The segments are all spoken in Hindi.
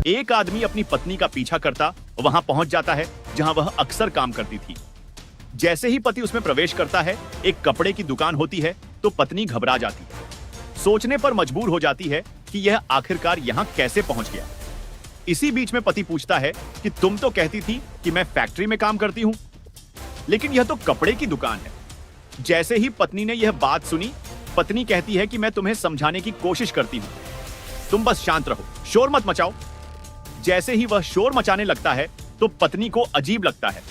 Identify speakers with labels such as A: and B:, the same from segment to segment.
A: एक आदमी अपनी पत्नी का पीछा करता वहां पहुंच जाता है जहां वह अक्सर काम करती थी। जैसे ही पति उसमें प्रवेश करता है, एक कपड़े की दुकान होती है, तो पत्नी घबरा जाती है, सोचने पर मजबूर हो जाती है कि यह आखिरकार यहां कैसे पहुंच गया। इसी बीच में पति पूछता है कि तुम तो कहती थी कि मैं फैक्ट्री में काम करती हूं, लेकिन यह तो कपड़े की दुकान है। जैसे ही पत्नी ने यह बात सुनी, पत्नी कहती है कि मैं तुम्हें समझाने की कोशिश करती हूं, तुम बस शांत रहो, शोर मत मचाओ। जैसे ही वह शोर मचाने लगता है तो पत्नी को अजीब लगता है।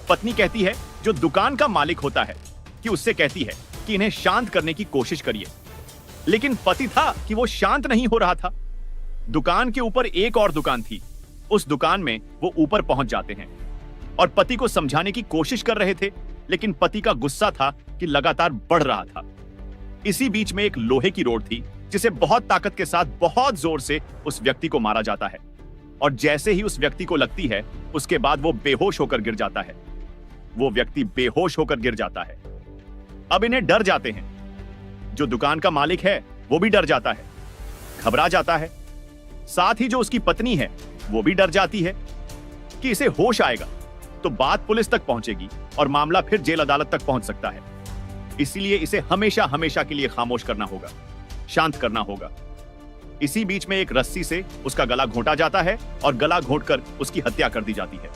A: पत्नी कहती है, जो दुकान का मालिक होता है, कि उससे कहती है कि इन्हें शांत करने की कोशिश करिए, लेकिन पति था कि वो शांत नहीं हो रहा था। दुकान के ऊपर एक और दुकान थी, उस दुकान में वो ऊपर पहुंच जाते हैं और पति को समझाने की कोशिश कर रहे थे, लेकिन पति का गुस्सा था कि लगातार बढ़ रहा था। इसी बीच में एक लोहे की रोड थी जिसे बहुत ताकत के साथ बहुत जोर से उस व्यक्ति को मारा जाता है, और जैसे ही उस व्यक्ति को लगती है, उसके बाद वो बेहोश होकर गिर जाता है। वो व्यक्ति बेहोश होकर गिर जाता है। अब इन्हें डर जाते हैं। जो दुकान का मालिक है वो भी डर जाता है, घबरा जाता है। साथ ही जो उसकी पत्नी है वो भी डर जाती है कि इसे होश आएगा तो बात पुलिस तक पहुंचेगी और मामला फिर जेल अदालत तक पहुंच सकता है। इसलिए इसे हमेशा हमेशा के लिए खामोश करना होगा, शांत करना होगा। इसी बीच में एक रस्सी से उसका गला घोंटा जाता है और गला घोंटकर उसकी हत्या कर दी जाती है,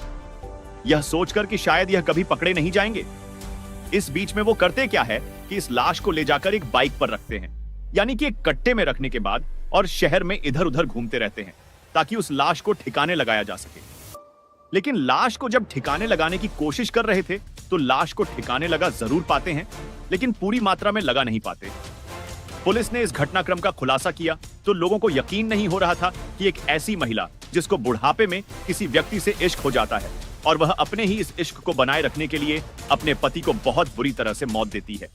A: यह सोचकर कि शायद यह कभी पकड़े नहीं जाएंगे। इस बीच में वो करते क्या है कि इस लाश को ले जाकर एक बाइक पर रखते हैं, यानी कि एक कट्टे में रखने के बाद, और शहर में इधर उधर घूमते रहते हैं ताकि उस लाश को ठिकाने लगाया जा सके। लेकिन लाश को जब ठिकाने लगाने की कोशिश कर रहे थे तो लाश को ठिकाने लगा जरूर पाते हैं, लेकिन पूरी मात्रा में लगा नहीं पाते। पुलिस ने इस घटनाक्रम का खुलासा किया तो लोगों को यकीन नहीं हो रहा था कि एक ऐसी महिला जिसको बुढ़ापे में किसी व्यक्ति से इश्क हो जाता है और वह अपने ही इस इश्क को बनाए रखने के लिए अपने पति को बहुत बुरी तरह से मौत देती है।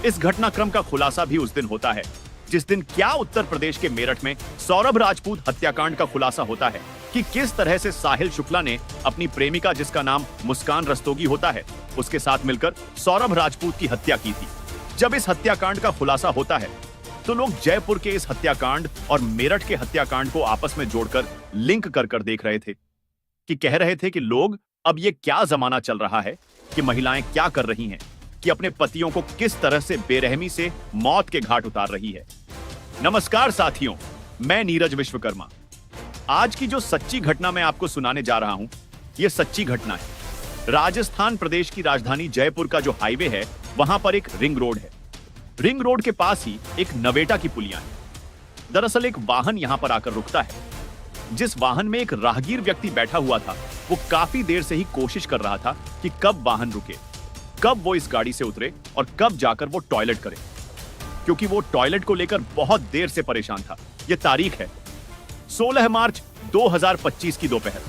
A: इस घटनाक्रम का खुलासा भी उस दिन होता है जिस दिन क्या उत्तर प्रदेश के मेरठ में सौरभ राजपूत हत्याकांड का खुलासा होता है कि किस तरह से साहिल शुक्ला ने अपनी प्रेमिका, जिसका नाम मुस्कान रस्तोगी होता है, उसके साथ मिलकर सौरभ राजपूत की हत्या की थी। जब इस हत्याकांड का खुलासा होता है तो लोग जयपुर के इस हत्याकांड और मेरठ के हत्याकांड को आपस में जोड़कर लिंक कर देख रहे थे, कि कह रहे थे कि लोग, अब ये क्या जमाना चल रहा है कि महिलाएं क्या कर रही हैं, कि अपने पतियों को किस तरह से बेरहमी से मौत के घाट उतार रही है। नमस्कार साथियों, मैं नीरज विश्वकर्मा। आज की जो सच्ची घटना मैं आपको सुनाने जा रहा हूं, यह सच्ची घटना है। राजस्थान प्रदेश की राजधानी जयपुर का जो हाईवे है, वहां पर एक रिंग रोड है। रिंग रोड के पास ही एक नवेटा की पुलिया है। दरअसल एक वाहन यहां पर आकर रुकता है। जिस वाहन में एक राहगीर व्यक्ति बैठा हुआ था, वो काफी देर से ही कोशिश कर रहा था कि कब वाहन रुके, कब वो इस गाड़ी से उतरे और कब जाकर वो टॉयलेट करे, क्योंकि वो टॉयलेट को लेकर बहुत देर से परेशान था। यह तारीख है 16 मार्च 2025 की दोपहर,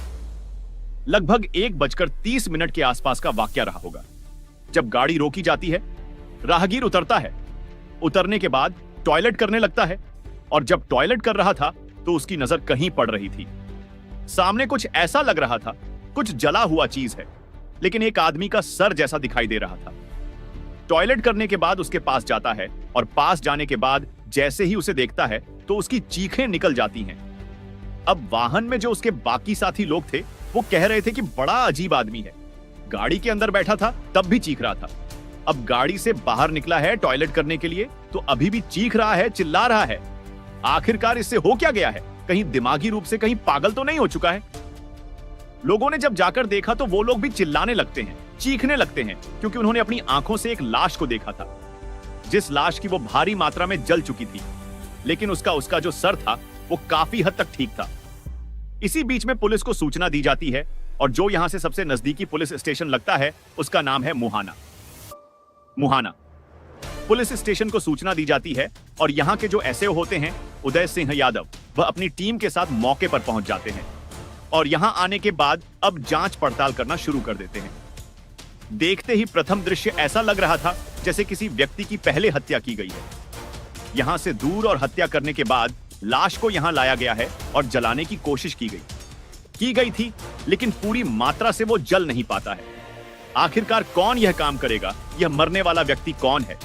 A: लगभग 1:30 के आसपास का वाकया रहा होगा। जब गाड़ी रोकी जाती है, राहगीर उतरता है। उतरने के बाद टॉयलेट करने लगता है, और जब टॉयलेट कर रहा था तो उसकी नजर कहीं पड़ रही थी। सामने कुछ ऐसा लग रहा था, कुछ जला हुआ चीज है, लेकिन एक आदमी का सर जैसा दिखाई दे रहा था। टॉयलेट करने के बाद उसके पास जाता है, और पास जाने के बाद जैसे ही उसे देखता है तो उसकी चीखें निकल जाती हैं। अब वाहन में जो उसके बाकी साथी लोग थे, वो कह रहे थे कि बड़ा अजीब आदमी है, गाड़ी के अंदर बैठा था तब भी चीख रहा था, अब गाड़ी से बाहर निकला है टॉयलेट करने के लिए तो अभी भी चीख रहा है, चिल्ला रहा है। आखिरकार इससे हो क्या गया है? कहीं दिमागी रूप से कहीं पागल तो नहीं हो चुका है? लोगों ने जब जाकर देखा तो वो लोग भी चिल्लाने लगते हैं, चीखने लगते हैं, क्योंकि उन्होंने अपनी आंखों से एक लाश को देखा था, जिस लाश की वो भारी मात्रा में जल चुकी थी, लेकिन उसका जो सर था वो काफी हद तक ठीक था। इसी बीच में पुलिस को सूचना दी जाती है, और जो यहां से सबसे नजदीकी पुलिस स्टेशन लगता है उसका नाम है मुहाना। पुलिस स्टेशन को सूचना दी जाती है, और यहां के जो एसएओ होते हैं, उदय सिंह यादव, वह अपनी टीम के साथ मौके पर पहुंच जाते हैं, और यहां आने के बाद अब जांच पड़ताल करना शुरू कर देते हैं। देखते ही प्रथम दृश्य ऐसा लग रहा था जैसे किसी व्यक्ति की पहले हत्या की गई है। यहां से दूर और हत्या करने के बाद लाश को यहां लाया गया है और जलाने की कोशिश की गई थी, लेकिन पूरी मात्रा से वो जल नहीं पाता है। आखिरकार कौन यह काम करेगा? यह मरने वाला व्यक्ति कौन है?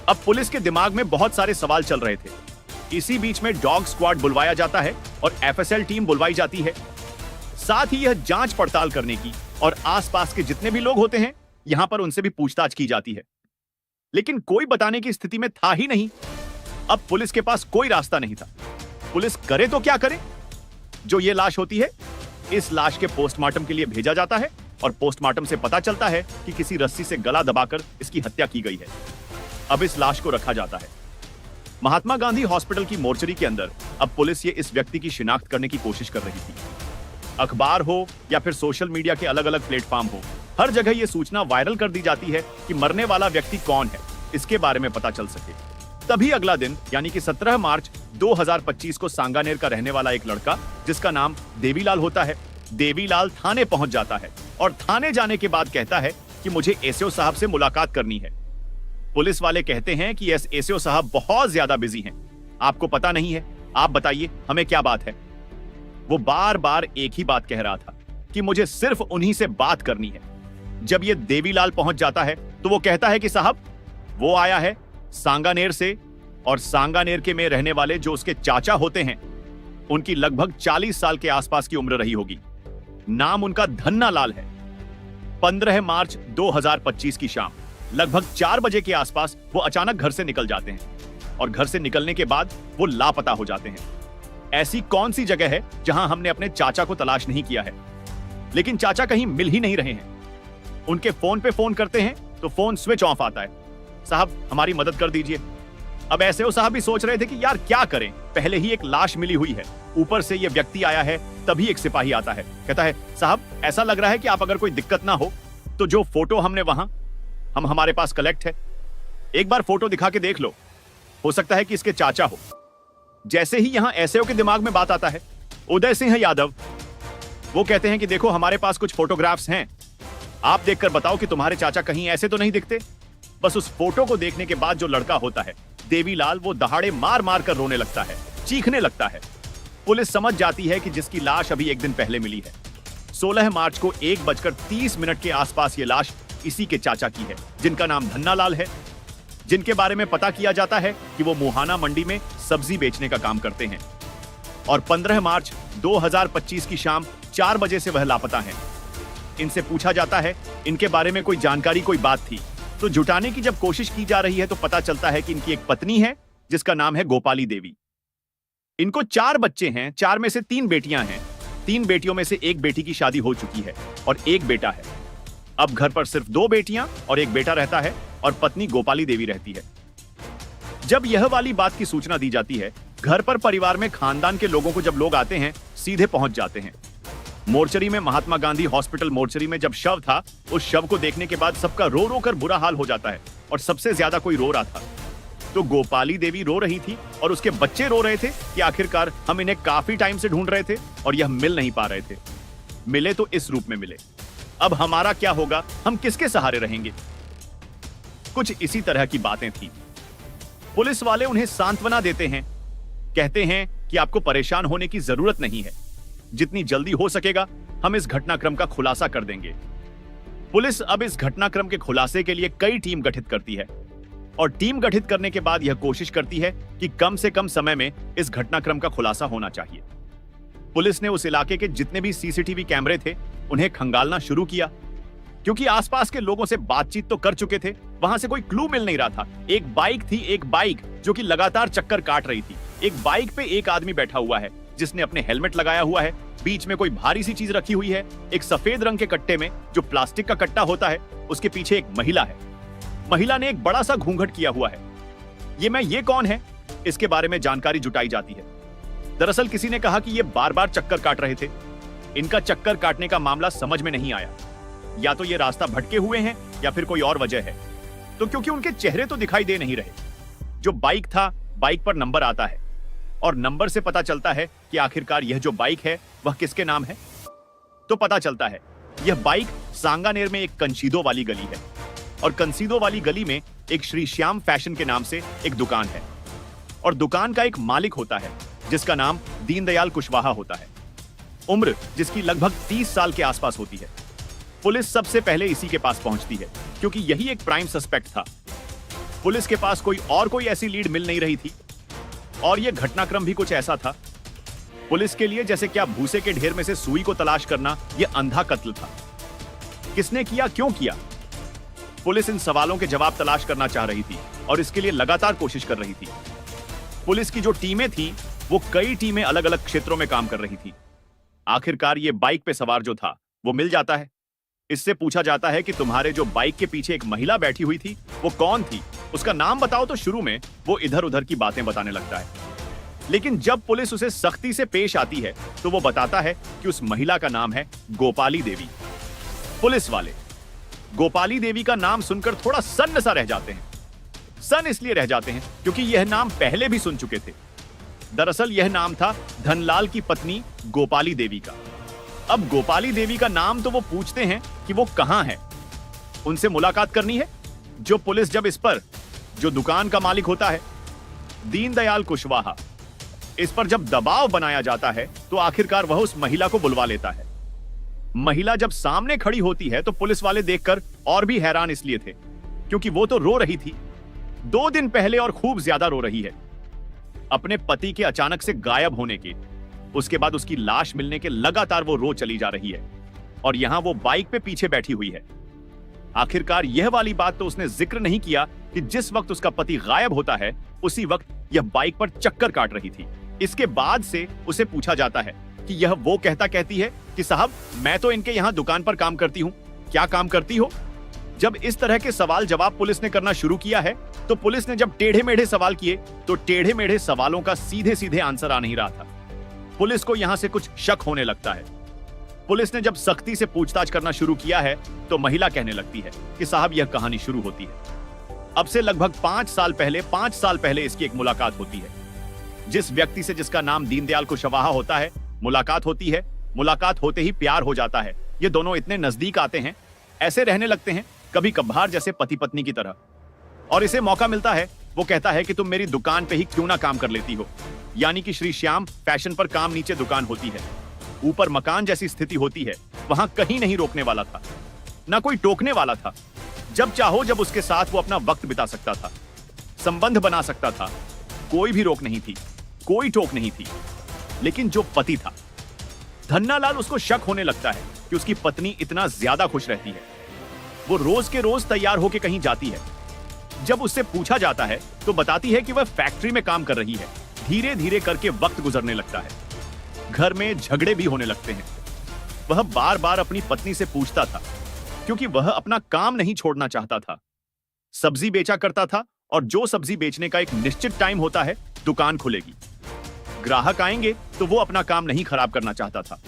A: अब पुलिस के दिमाग में बहुत सारे सवाल चल रहे थे। इसी बीच में डॉग स्क्वाड बुलवाया जाता है और एफएसएल टीम बुलवाई जाती है। साथ ही यह जांच पड़ताल करने की और आसपास के जितने भी लोग होते हैं यहां पर उनसे भी पूछताछ की जाती है। लेकिन कोई बताने की स्थिति में था ही नहीं। अब पुलिस के पास कोई रास्ता नहीं था। पुलिस करे तो क्या करे? जो ये लाश होती है, इस लाश के पोस्टमार्टम के लिए भेजा जाता है और पोस्टमार्टम से पता चलता है कि किसी रस्सी से गला दबाकर इसकी हत्या की गई है। अब इस लाश को रखा जाता है महात्मा गांधी हॉस्पिटल की मोर्चरी के अंदर। अब पुलिस ये इस व्यक्ति की शिनाख्त करने की कोशिश कर रही थी। अखबार हो या फिर सोशल मीडिया के अलग अलग प्लेटफॉर्म हो, हर जगह यह सूचना वायरल कर दी जाती है कि मरने वाला व्यक्ति कौन है, इसके बारे में पता चल सके। तभी अगला दिन यानी कि 17 मार्च 2025 को सांगानेर का रहने वाला एक लड़का जिसका नाम देवीलाल होता है, देवीलाल थाने पहुंच जाता है और थाने जाने के बाद कहता है कि मुझे एसओ साहब से मुलाकात करनी है। पुलिस वाले कहते हैं कि एसओ साहब बहुत ज्यादा बिजी हैं, आपको पता नहीं है, आप बताइए हमें क्या बात है। वो बार बार एक ही बात कह रहा था कि मुझे सिर्फ उन्हीं से बात करनी है। जब ये देवीलाल पहुंच जाता है तो वो कहता है कि साहब वो आया है सांगानेर से, और सांगानेर के में रहने वाले जो उसके चाचा होते हैं उनकी लगभग 40 साल के आसपास की उम्र रही होगी। नाम उनका धन्ना लाल है। 15 मार्च 2025 की शाम लगभग 4 बजे के आसपास वो अचानक घर से निकल जाते हैं और घर से निकलने के बाद वो लापता हो जाते हैं। ऐसी कौन सी जगह है जहां हमने अपने चाचा को तलाश नहीं किया है? लेकिन चाचा कहीं मिल ही नहीं रहे हैं। उनके फोन पे फोन करते हैं तो फोन स्विच ऑफ आता है। साहब हमारी मदद कर दीजिए। अब एसओ साहब भी सोच रहे थे कि यार क्या करें, पहले ही एक लाश मिली हुई है, ऊपर से ये व्यक्ति आया है, तभी एक सिपाही आता है, कहता है साहब ऐसा लग रहा है कि आप अगर कोई दिक्कत ना हो तो जो फोटो हमने वहां हमारे पास कलेक्ट है, एक बार फोटो दिखा के देख लो, हो सकता है कि इसके चाचा हो। जैसे ही यहां एसओ के दिमाग में बात आता है, उदय सिंह यादव, वो कहते हैं कि देखो हमारे पास कुछ फोटोग्राफ्स हैं, आप देखकर बताओ कि तुम्हारे चाचा कहीं ऐसे तो नहीं दिखते। बस उस फोटो को देखने के बाद जो लड़का होता है देवीलाल, वो दहाड़े मार मार कर रोने लगता है, चीखने लगता है। पुलिस समझ जाती है कि जिसकी लाश अभी एक दिन पहले मिली है। 16 मार्च को 1:30 के आसपास ये लाश इसी के चाचा की है, जिनका नाम धन्ना लाल है, जिनके बारे में पता किया जाता है कि वो मुहाना मंडी में सब्जी बेचने का काम करते हैं। और 15 मार्च 2025 की शाम 4 बजे से वह लापता हैं। इनसे पूछा जाता है इनके बारे में कोई जानकारी, कोई बात थी, तो जुटाने की जब कोशिश की जा रही है तो पता चलता है कि इनकी एक पत्नी है जिसका नाम है गोपाली देवी। इनको 4 बच्चे हैं, 4 में से 3 बेटियां हैं। 3 बेटियों में से एक बेटी की शादी हो चुकी है और एक बेटा है। अब घर पर सिर्फ 2 बेटियां और एक बेटा रहता है और पत्नी गोपाली देवी रहती है। जब यह वाली बात की सूचना दी जाती है, घर पर परिवार में खानदान के लोगों को जब लोग आते हैं सीधे पहुंच जाते हैं। मोर्चरी में, महात्मा गांधी हॉस्पिटल मोर्चरी में जब शव था, उस शव को देखने के बाद सबका रो रो कर बुरा हाल हो जाता है और सबसे ज्यादा कोई रो रहा था तो गोपाली देवी रो रही थी और उसके बच्चे रो रहे थे कि आखिरकार हम इन्हें काफी टाइम से ढूंढ रहे थे और यह मिल नहीं पा रहे थे। मिले तो इस रूप में मिले, अब हमारा क्या होगा, हम किसके सहारे रहेंगे? कुछ इसी तरह की बातें थी। पुलिस वाले उन्हें सांत्वना देते हैं, कहते हैं कि आपको परेशान होने की जरूरत नहीं है, जितनी जल्दी हो सकेगा हम इस घटनाक्रम का खुलासा कर देंगे। पुलिस अब इस घटनाक्रम के खुलासे के लिए कई टीम गठित करती है और टीम गठित करने के बाद यह कोशिश करती है कि कम से कम समय में इस घटनाक्रम का खुलासा होना चाहिए। पुलिस ने उस इलाके के जितने भी सीसीटीवी कैमरे थे उन्हें खंगालना शुरू किया, क्योंकि आसपास के लोगों से बातचीत तो कर चुके थे, वहां से कोई क्लू मिल नहीं रहा था। एक बाइक थी, एक बाइक जो कि लगातार चक्कर काट रही थी। एक बाइक पे एक आदमी बैठा हुआ है जिसने अपने हेलमेट लगाया हुआ है, बीच में कोई भारी सी चीज रखी हुई है। एक सफेद रंग के कट्टे में, जो प्लास्टिक का कट्टा होता है, उसके पीछे एक महिला है। महिला ने एक बड़ा सा घूंघट किया हुआ है। ये कौन है, इसके बारे में जानकारी जुटाई जाती है। दरअसल किसी ने कहा कि ये बार बार चक्कर काट रहे थे। इनका चक्कर काटने का मामला समझ में नहीं आया, या तो ये रास्ता भटके हुए हैं या फिर कोई और वजह है। तो क्योंकि उनके चेहरे तो दिखाई दे नहीं रहे। जो बाइक था, बाइक पर नंबर आता है और नंबर से पता चलता है कि आखिरकार यह जो बाइक है वह किसके नाम है। तो पता चलता है यह बाइक सांगानेर में एक कंशीदो वाली गली है और कंशीदो वाली गली में एक श्री श्याम फैशन के नाम से एक दुकान है और दुकान का एक मालिक होता है जिसका नाम दीनदयाल कुशवाहा होता है। उम्र जिसकी लगभग 30 साल के आसपास होती है। पुलिस सबसे पहले इसी के पास पहुंचती है क्योंकि यही एक प्राइम सस्पेक्ट था। पुलिस के पास कोई ऐसी लीड मिल नहीं रही थी। और यह घटनाक्रम भी कुछ ऐसा था पुलिस के लिए जैसे क्या भूसे के ढेर में से सुई को तलाश करना यह अंधा कत्ल था। किसने किया, क्यों किया? पुलिस इन सवालों के जवाब तलाश करना चाह रही थी और इसके लिए लगातार कोशिश कर रही थी। पुलिस की जो टीमें थी वो कई टीमें अलग अलग क्षेत्रों में काम कर रही थी। आखिरकार ये बाइक पे सवार जो था वो मिल जाता है। इससे पूछा जाता है कि तुम्हारे जो बाइक के पीछे एक महिला बैठी हुई थी वो कौन थी, उसका नाम बताओ। तो शुरू में वो इधर उधर की बातें बताने लगता है, लेकिन जब पुलिस उसे सख्ती से पेश आती है तो वो बताता है कि उस महिला का नाम है गोपाली देवी। पुलिस वाले गोपाली देवी का नाम सुनकर थोड़ा सन्न सा रह जाते हैं। सन इसलिए रह जाते हैं क्योंकि यह नाम पहले भी सुन चुके थे। दरअसल यह नाम था धनलाल की पत्नी गोपाली देवी का। अब गोपाली देवी का नाम तो वो पूछते हैं कि वो कहां है, उनसे मुलाकात करनी है। जो पुलिस जब इस पर जो दुकान का मालिक होता है दीनदयाल कुशवाहा, इस पर जब दबाव बनाया जाता है तो आखिरकार वह उस महिला को बुलवा लेता है। महिला जब सामने खड़ी होती है तो पुलिस वाले देखकर और भी हैरान इसलिए थे क्योंकि वो तो रो रही थी 2 दिन पहले और खूब ज्यादा रो रही है अपने पति के अचानक से गायब होने के। उसके बाद उसकी लाश मिलने के लगातार वो रो चली जा रही है और यहां वो बाइक पे पीछे बैठी हुई है। आखिरकार यह वाली बात तो उसने जिक्र नहीं किया कि जिस वक्त उसका पति गायब होता है उसी वक्त यह बाइक पर चक्कर काट रही थी। इसके बाद से उसे पूछा जाता है कि यह वो कहती है कि साहब मैं तो इनके यहां दुकान पर काम करती हूं, क्या काम करती हो? जब इस तरह के सवाल जवाब पुलिस ने करना शुरू किया है तो पुलिस ने जब टेढ़े मेढ़े सवाल किए तो टेढ़े मेढ़े सवालों का सीधे सीधे आंसर आ नहीं रहा था। पुलिस को यहां से कुछ शक होने लगता है। पुलिस ने जब सख्ती से पूछताछ करना शुरू किया है तो महिला कहने लगती है कि साहब यह कहानी शुरू होती है। अब से लगभग 5 साल पहले इसकी एक मुलाकात होती है। जिस व्यक्ति से जिसका नाम दीनदयाल कुशवाहा होता है मुलाकात होती है। मुलाकात होते ही प्यार हो जाता है। ये दोनों इतने नजदीक आते हैं, ऐसे रहने लगते हैं कभी कभार जैसे पति पत्नी की तरह। और इसे मौका मिलता है, वो कहता है कि तुम मेरी दुकान पे ही क्यों ना काम कर लेती हो। यानी कि श्री श्याम फैशन पर काम, नीचे दुकान होती है, ऊपर मकान जैसी स्थिति होती है। वहां कहीं नहीं रोकने वाला था, ना कोई टोकने वाला था। जब चाहो जब उसके साथ वो अपना वक्त बिता सकता था, संबंध बना सकता था। कोई भी रोक नहीं थी, कोई टोक नहीं थी। लेकिन जो पति था धन्नालाल, उसको शक होने लगता है कि उसकी पत्नी इतना ज्यादा खुश रहती है। वो रोज के रोज तैयार होके कहीं जाती है। जब उससे पूछा जाता है तो बताती है कि वह फैक्ट्री में काम कर रही है। धीरे धीरे करके वक्त गुजरने लगता है, घर में झगड़े भी होने लगते हैं। वह बार बार अपनी पत्नी से पूछता था क्योंकि वह अपना काम नहीं छोड़ना चाहता था। सब्जी बेचा करता था और जो सब्जी बेचने का एक निश्चित टाइम होता है, दुकान खुलेगी, ग्राहक आएंगे, तो वो अपना काम नहीं खराब करना चाहता था।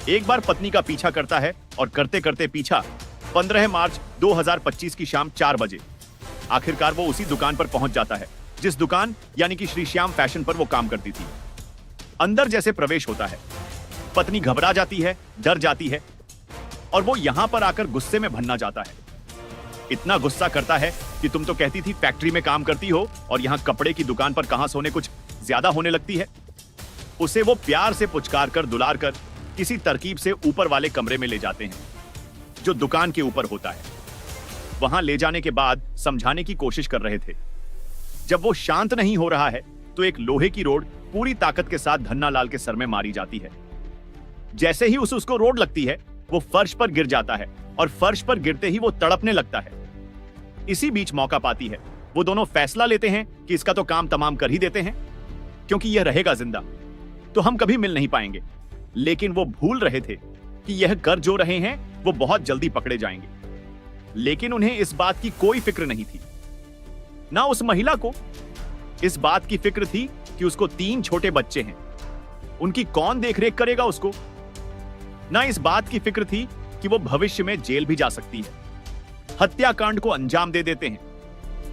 A: एक बार पत्नी का पीछा करता है और करते करते पीछा 15 मार्च 2025 की शाम 4 बजे आखिरकार वो उसी दुकान पर पहुंच जाता है जिस दुकान यानी कि श्री श्याम फैशन पर वो काम करती थी। अंदर जैसे प्रवेश होता है, पत्नी घबरा जाती है, डर जाती है और वो यहां पर आकर गुस्से में भन्ना जाता है। इतना गुस्सा करता है कि तुम तो कहती थी फैक्ट्री में काम करती हो और यहां कपड़े की दुकान पर कहां सोने कुछ ज्यादा होने लगती है। उसे वो प्यार से पुचकार कर दुलार कर किसी तरकीब से ऊपर वाले कमरे में ले जाते हैं जो दुकान के ऊपर होता है। वहां ले जाने के बाद समझाने की कोशिश कर रहे थे। जब वो शांत नहीं हो रहा है तो एक लोहे की रोड पूरी ताकत के साथ धन्नालाल के सर में मारी जाती है। जैसे ही उसको रोड लगती है वो फर्श पर गिर जाता है और फर्श पर गिरते ही वो तड़पने लगता है। इसी बीच मौका पाती है, वो दोनों फैसला लेते हैं कि इसका तो काम तमाम कर ही देते हैं क्योंकि यह रहेगा जिंदा तो हम कभी मिल नहीं पाएंगे। लेकिन वो भूल रहे थे कि यह कर जो रहे हैं वो बहुत जल्दी पकड़े जाएंगे। लेकिन उन्हें इस बात की कोई फिक्र नहीं थी, ना उस महिला को इस बात की फिक्र थी कि उसको 3 छोटे बच्चे हैं, उनकी कौन देखरेख करेगा उसको। ना इस बात की फिक्र थी कि वो भविष्य में जेल भी जा सकती है। हत्याकांड को अंजाम दे देते हैं।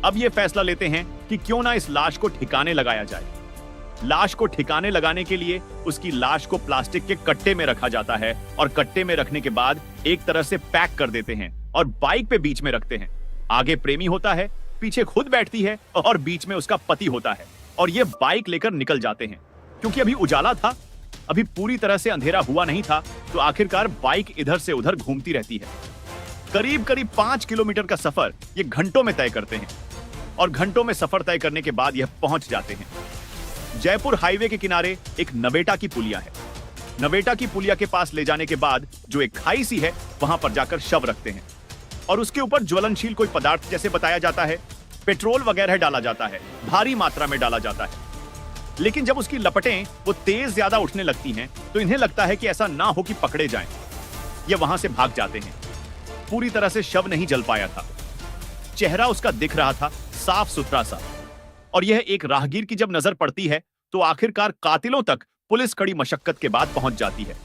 A: अब ये फैसला लेते हैं कि क्यों ना इस लाश को ठिकाने लगाया जाए। लाश को ठिकाने लगाने के लिए उसकी लाश को प्लास्टिक के कट्टे में रखा जाता है और कट्टे में रखने के बाद एक तरह से पैक कर देते हैं और बाइक पे बीच में रखते हैं। आगे प्रेमी होता है, पीछे खुद बैठती है और बीच में उसका पति होता है और ये बाइक लेकर निकल जाते हैं। क्योंकि अभी उजाला था, अभी पूरी तरह से अंधेरा हुआ नहीं था, तो आखिरकार बाइक इधर से उधर घूमती रहती है। करीब करीब 5 किलोमीटर का सफर ये घंटों में तय करते हैं और घंटों में सफर तय करने के बाद यह पहुंच जाते हैं। जयपुर हाईवे के किनारे एक नवेटा की पुलिया है। नवेटा की पुलिया के पास ले जाने के बाद जो एक खाई सी है, वहां पर जाकर शव रखते हैं और उसके ऊपर ज्वलनशील कोई पदार्थ, जैसे बताया जाता है पेट्रोल वगैरह डाला जाता है, भारी मात्रा में डाला जाता है। लेकिन जब उसकी लपटें वो तेज ज्यादा उठने लगती हैं, तो इन्हें लगता है कि ऐसा ना हो कि पकड़े जाएं। ये वहां से भाग जाते हैं। पूरी तरह से शव नहीं जल पाया था, चेहरा उसका दिख रहा था साफ सुथरा सा। और यह एक राहगीर की जब नजर पड़ती है तो आखिरकार कातिलों तक पुलिस कड़ी मशक्कत के बाद पहुंच जाती है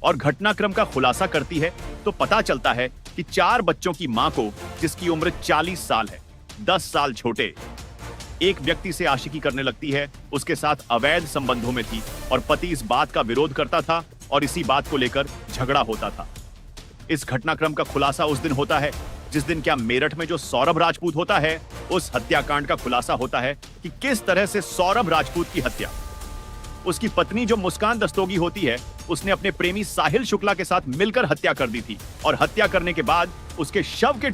A: और घटनाक्रम का खुलासा करती है। तो पता चलता है कि 4 बच्चों की मां को, जिसकी उम्र 40 साल है, 10 साल छोटे, एक व्यक्ति से आशिकी करने लगती है, उसके साथ अवैध संबंधों में थी और पति इस बात का विरोध करता था और इसी बात को लेकर झगड़ा होता था। इस घटनाक्रम का खुलासा उस दिन होता है जिस दिन क्या मेरठ में जो सौरभ राजपूत होता है, उस हत्याकांड का खुलासा होता है कि किस तरह से सौरभ राजपूत की हत्या, उसकी पत्नी जो मुस्कान दस्तोगी होती है, उसने अपने प्रेमी साहिल शुक्ला के साथ मिलकर हत्या कर दी थी। और हत्या करने के बाद उसके शव के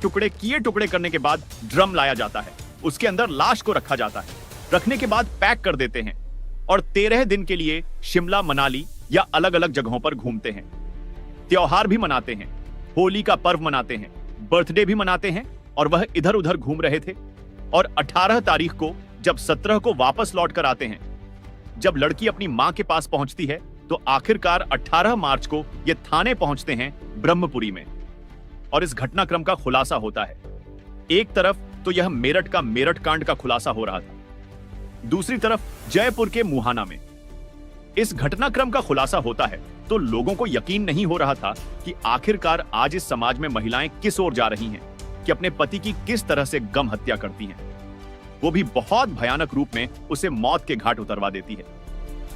A: टुकड़े करने के बाद ड्रम लाया जाता है, उसके अंदर लाश को रखा जाता है, रखने के बाद पैक कर देते हैं और 13 दिन के लिए शिमला, मनाली या अलग अलग जगहों पर घूमते हैं। त्योहार भी मनाते हैं, होली का पर्व मनाते हैं, बर्थडे भी मनाते हैं और वह इधर उधर घूम रहे थे। और 18 तारीख को जब 17 को वापस लौट कर आते हैं, जब लड़की अपनी मां के पास पहुंचती है, तो आखिरकार 18 मार्च को ये थाने पहुंचते हैं ब्रह्मपुरी में और इस घटनाक्रम का खुलासा होता है। एक तरफ तो यह मेरठ का मेरठ कांड का खुलासा हो रहा था, दूसरी तरफ जयपुर के मुहाना में इस घटनाक्रम का खुलासा होता है। तो लोगों को यकीन नहीं हो रहा था कि आखिरकार आज इस समाज में महिलाएं किस ओर जा रही हैं, कि अपने पति की किस तरह से गम हत्या करती हैं, वो भी बहुत भयानक रूप में उसे मौत के घाट उतरवा देती है।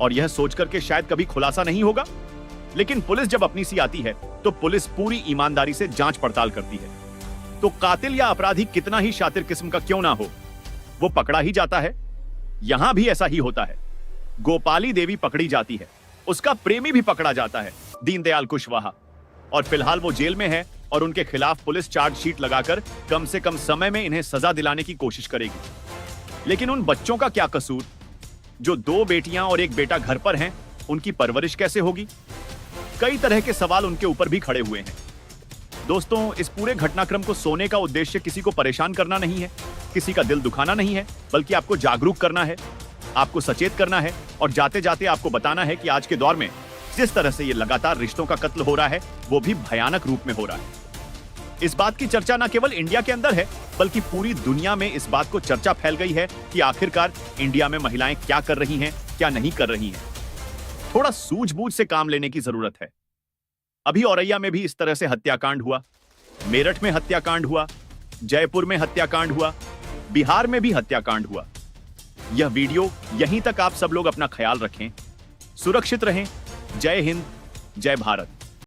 A: और यह सोचकर के शायद कभी खुलासा नहीं होगा, लेकिन पुलिस जब अपनी सी आती है तो पुलिस पूरी ईमानदारी से जांच पड़ताल करती है। तो कातिल या अपराधी कितना ही शातिर किस्म का क्यों ना हो, वो पकड़ा ही जाता है। यहां भी ऐसा ही होता है। गोपाली देवी पकड़ी जाती है, उसका प्रेमी भी पकड़ा जाता है, दीनदयाल कुशवाहा, और फिलहाल वो जेल में है और उनके खिलाफ पुलिस चार्जशीट लगाकर कम से कम समय में इन्हें सजा दिलाने की कोशिश करेगी। लेकिन उन बच्चों का क्या कसूर? जो 2 बेटियां और 1 बेटा घर पर हैं, उनकी परवरिश कैसे होगी? कई तरह के सवाल उनके ऊपर भी खड़े हुए हैं। दोस्तों, इस पूरे घटनाक्रम को सोने का उद्देश्य किसी को परेशान करना नहीं है, किसी का दिल दुखाना नहीं है, बल्कि आपको जागरूक करना है, आपको सचेत करना है और जाते जाते आपको बताना है कि आज के दौर में जिस तरह से ये लगातार रिश्तों का कत्ल हो रहा है, वो भी भयानक रूप में हो रहा है। इस बात की चर्चा न केवल इंडिया के अंदर है, बल्कि पूरी दुनिया में इस बात को चर्चा फैल गई है कि आखिरकार इंडिया में महिलाएं क्या कर रही हैं, क्या नहीं कर रही हैं। थोड़ा सूझबूझ से काम लेने की जरूरत है। अभी औरैया में भी इस तरह से हत्याकांड हुआ, मेरठ में हत्याकांड हुआ, जयपुर में हत्याकांड हुआ, बिहार में भी हत्याकांड हुआ। यह वीडियो यहीं तक। आप सब लोग अपना ख्याल रखें, सुरक्षित रहें। जय हिंद, जय भारत।